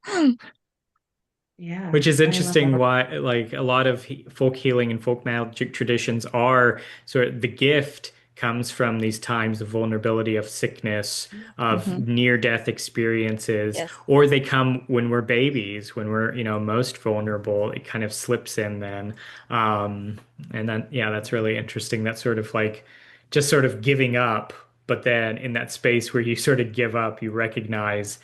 [SPEAKER 2] did.
[SPEAKER 1] Yeah.
[SPEAKER 3] Which is
[SPEAKER 1] I love
[SPEAKER 3] interesting,
[SPEAKER 1] that.
[SPEAKER 3] why, like, a lot of folk healing and folk magic traditions are sort of, the gift comes from these times of vulnerability, of sickness, of
[SPEAKER 2] Hmm.
[SPEAKER 3] near-death experiences,
[SPEAKER 2] Yes.
[SPEAKER 3] or they come when we're babies, when we're, most vulnerable. It kind of slips in then. Um, and then, yeah, that's really interesting. That's sort of like just sort of giving up, but then in that space where you sort of give up, you recognize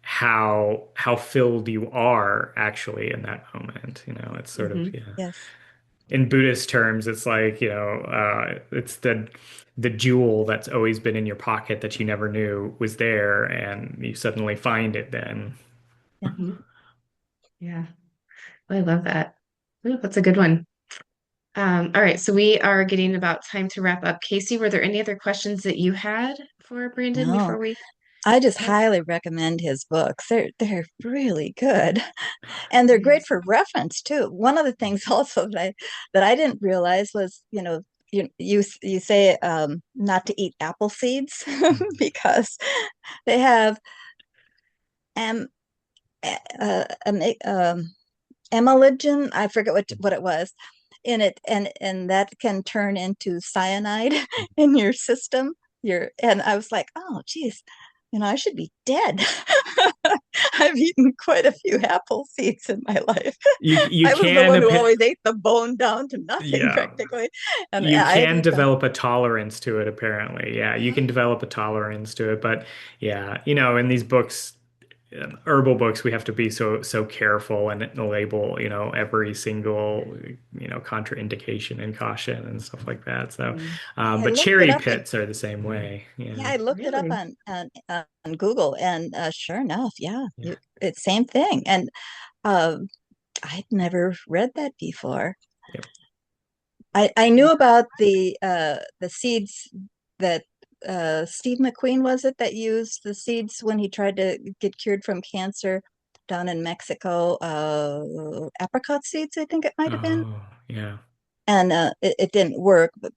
[SPEAKER 3] how filled you are actually in that moment. It's sort of,
[SPEAKER 1] Hmm.
[SPEAKER 3] yeah.
[SPEAKER 2] Yes.
[SPEAKER 3] In Buddhist terms, it's like, it's the jewel that's always been in your pocket that you never knew was there, and you suddenly find it then.
[SPEAKER 2] Yeah.
[SPEAKER 1] Hmm. Yeah. I love that. Ooh, that's a good one. All right, so we are getting about time to wrap up. Casie, were there any other questions that you had for Brandon
[SPEAKER 2] No,
[SPEAKER 1] before we
[SPEAKER 2] I just
[SPEAKER 1] head?
[SPEAKER 2] highly recommend his books. They're really good. And they're great
[SPEAKER 1] Nice.
[SPEAKER 2] for reference too. One of the things also that I didn't realize was, you say not to eat apple seeds because they have am amylogen. I forget what it was in it, and that can turn into cyanide in your system. And I was like, oh, geez, I should be dead. I've eaten quite a few apple seeds in my life.
[SPEAKER 3] You
[SPEAKER 2] I was the
[SPEAKER 3] can
[SPEAKER 2] one who always ate the bone down to nothing
[SPEAKER 3] yeah.
[SPEAKER 2] practically, and
[SPEAKER 3] You
[SPEAKER 2] I'd
[SPEAKER 3] can
[SPEAKER 2] eat them.
[SPEAKER 3] develop a tolerance to it, apparently. Yeah, you can develop a tolerance to it. But yeah, in these books, herbal books, we have to be so careful and label, every single, contraindication and caution and stuff like that. So,
[SPEAKER 2] I
[SPEAKER 3] but
[SPEAKER 2] looked it
[SPEAKER 3] cherry
[SPEAKER 2] up.
[SPEAKER 3] pits are the same way.
[SPEAKER 2] Yeah,
[SPEAKER 3] Yeah.
[SPEAKER 2] I looked it up
[SPEAKER 1] Really?
[SPEAKER 2] on Google, and sure enough, yeah,
[SPEAKER 3] Yeah.
[SPEAKER 2] it's same thing. And uh, I'd never read that before.
[SPEAKER 3] Yep.
[SPEAKER 2] I knew about the seeds that Steve McQueen, was it, that used the seeds when he tried to get cured from cancer down in Mexico? Apricot seeds, I think it might have been,
[SPEAKER 3] Oh, yeah.
[SPEAKER 2] and it didn't work. But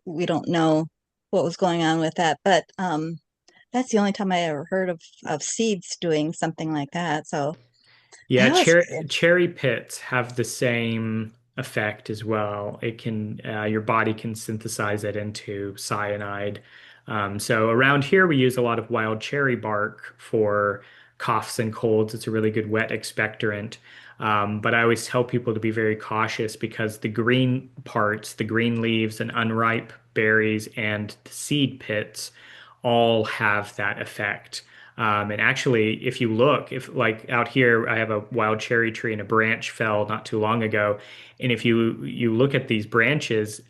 [SPEAKER 2] we don't know what was going on with that. But that's the only time I ever heard of seeds doing something like that. So
[SPEAKER 3] Yeah,
[SPEAKER 2] that was really
[SPEAKER 3] cherry pits have the same effect as well. It can your body can synthesize it into cyanide. So around here we use a lot of wild cherry bark for coughs and colds. It's a really good wet expectorant. But I always tell people to be very cautious because the green parts, the green leaves and unripe berries and the seed pits all have that effect. And actually, if you look, if like out here, I have a wild cherry tree and a branch fell not too long ago. And if you look at these branches,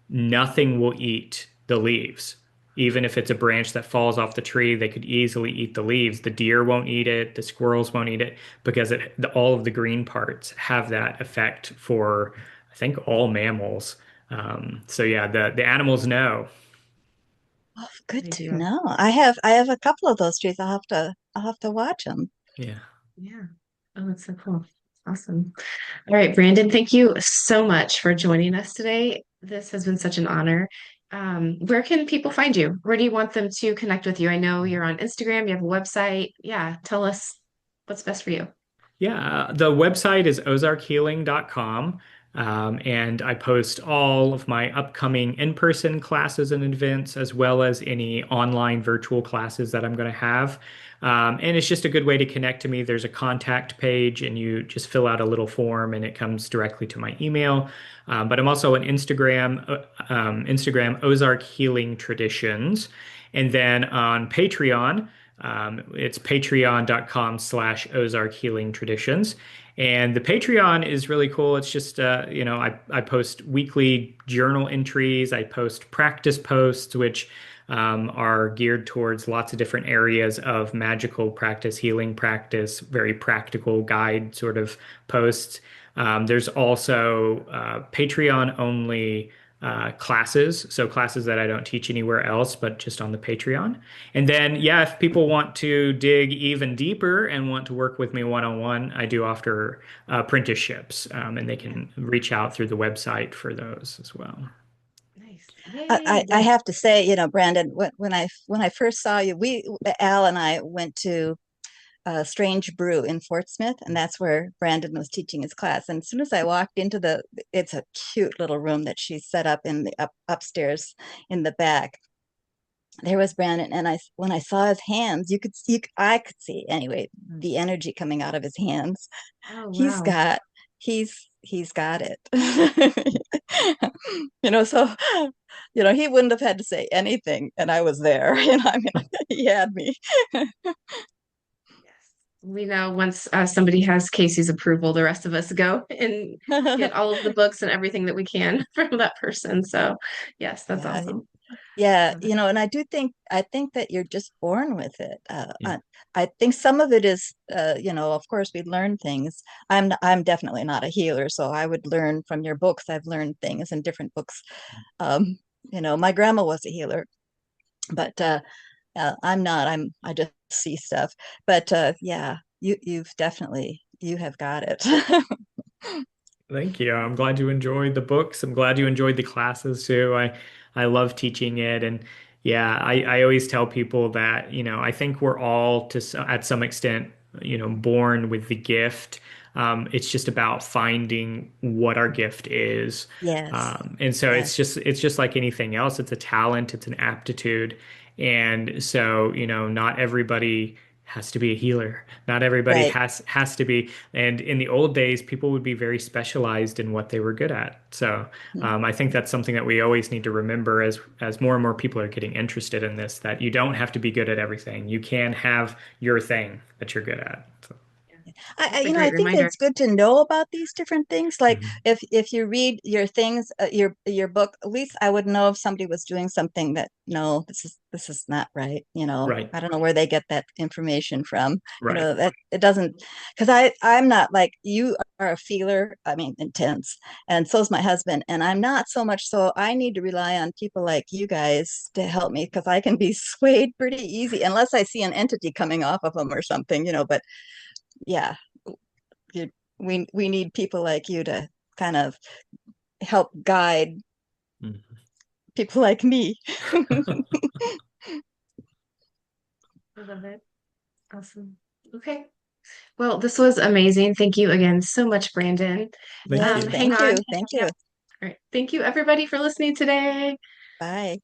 [SPEAKER 3] nothing will eat the leaves. Even if it's a branch that falls off the tree, they could easily eat the leaves. The deer won't eat it, the squirrels won't eat it because all of the green parts have that effect for, I think, all mammals. So yeah, the animals know.
[SPEAKER 2] good
[SPEAKER 1] They
[SPEAKER 2] to
[SPEAKER 1] do.
[SPEAKER 2] know. I have a couple of those trees. I'll have to watch them.
[SPEAKER 3] Yeah.
[SPEAKER 1] Yeah. Oh, that's so cool. Awesome. All right, Brandon, thank you so much for joining us today. This has been such an honor. Where can people find you? Where do you want them to connect with you? I know you're on Instagram, you have a website. Yeah, tell us what's best for you.
[SPEAKER 3] Yeah, the website is ozarkhealing.com. And I post all of my upcoming in-person classes and events, as well as any online virtual classes that I'm going to have. And it's just a good way to connect to me. There's a contact page, and you just fill out a little form, and it comes directly to my email. But I'm also on Instagram Ozark Healing Traditions, and then on Patreon. It's patreon.com/Ozark Healing Traditions. And the Patreon is really cool. It's just, I post weekly journal entries. I post practice posts, which are geared towards lots of different areas of magical practice, healing practice, very practical guide sort of posts. There's also Patreon only classes, so classes that I don't teach anywhere else, but just on the Patreon. And then, yeah, if people want to dig even deeper and want to work with me one-on-one, I do offer apprenticeships, and they
[SPEAKER 1] Yeah,
[SPEAKER 3] can reach out through the website for those as well.
[SPEAKER 1] nice.
[SPEAKER 2] I,
[SPEAKER 1] Yay.
[SPEAKER 2] I I
[SPEAKER 1] Well,
[SPEAKER 2] have to say, Brandon, when I first saw you, Al and I went to Strange Brew in Fort Smith, and that's where Brandon was teaching his class. And as soon as I walked into it's a cute little room that she set up in the upstairs in the back. There was Brandon, and when I saw his hands, I could see anyway the energy coming out of his hands.
[SPEAKER 1] oh,
[SPEAKER 2] He's
[SPEAKER 1] wow.
[SPEAKER 2] got he's got it. So he wouldn't have had to say anything, and I was there. I mean, he had me.
[SPEAKER 1] Yes. We know once somebody has Casey's approval, the rest of us go and get all of the books and everything that we can from that person. So, yes, that's
[SPEAKER 2] Yeah,
[SPEAKER 1] awesome.
[SPEAKER 2] Yeah,
[SPEAKER 1] So,
[SPEAKER 2] and I think that you're just born with it.
[SPEAKER 3] Yeah.
[SPEAKER 2] I think some of it is, of course we learn things. I'm definitely not a healer, so I would learn from your books. I've learned things in different books. Um, my grandma was a healer, but I'm not. I just see stuff. But yeah, you have got it.
[SPEAKER 3] Thank you. I'm glad you enjoyed the books. I'm glad you enjoyed the classes too. I love teaching it, and yeah, I always tell people that, I think we're all at some extent, born with the gift. It's just about finding what our gift is.
[SPEAKER 2] Yes,
[SPEAKER 3] And so
[SPEAKER 2] yes,
[SPEAKER 3] it's just like anything else. It's a talent, it's an aptitude. And so, not everybody has to be a healer. Not everybody
[SPEAKER 2] right.
[SPEAKER 3] has to be. And in the old days, people would be very specialized in what they were good at. So I think that's something that we always need to remember as more and more people are getting interested in this, that you don't have to be good at everything. You can have your thing that you're good at. So,
[SPEAKER 1] yeah, that's a
[SPEAKER 2] I
[SPEAKER 1] great
[SPEAKER 2] think
[SPEAKER 1] reminder.
[SPEAKER 2] it's good to know about these different things. Like
[SPEAKER 3] mhm.
[SPEAKER 2] if you read your things, your book, at least I would know if somebody was doing something that no, this is not right.
[SPEAKER 3] Right,
[SPEAKER 2] I don't know where they get that information from.
[SPEAKER 3] right.
[SPEAKER 2] That it doesn't, because I'm not like you are a feeler. I mean, intense, and so is my husband. And I'm not so much. So I need to rely on people like you guys to help me because I can be swayed pretty easy unless I see an entity coming off of them or something. But yeah, you, we need people like you to kind of help guide
[SPEAKER 3] Mhm.
[SPEAKER 2] people like me.
[SPEAKER 1] I love it. Awesome. Okay. Well, this was amazing. Thank you again so much, Brandon.
[SPEAKER 3] Thank
[SPEAKER 2] Yes,
[SPEAKER 3] you.
[SPEAKER 1] Hang
[SPEAKER 2] thank
[SPEAKER 1] on.
[SPEAKER 2] you. Thank
[SPEAKER 1] Yep.
[SPEAKER 2] you.
[SPEAKER 1] All right. Thank you, everybody, for listening today.
[SPEAKER 2] Bye.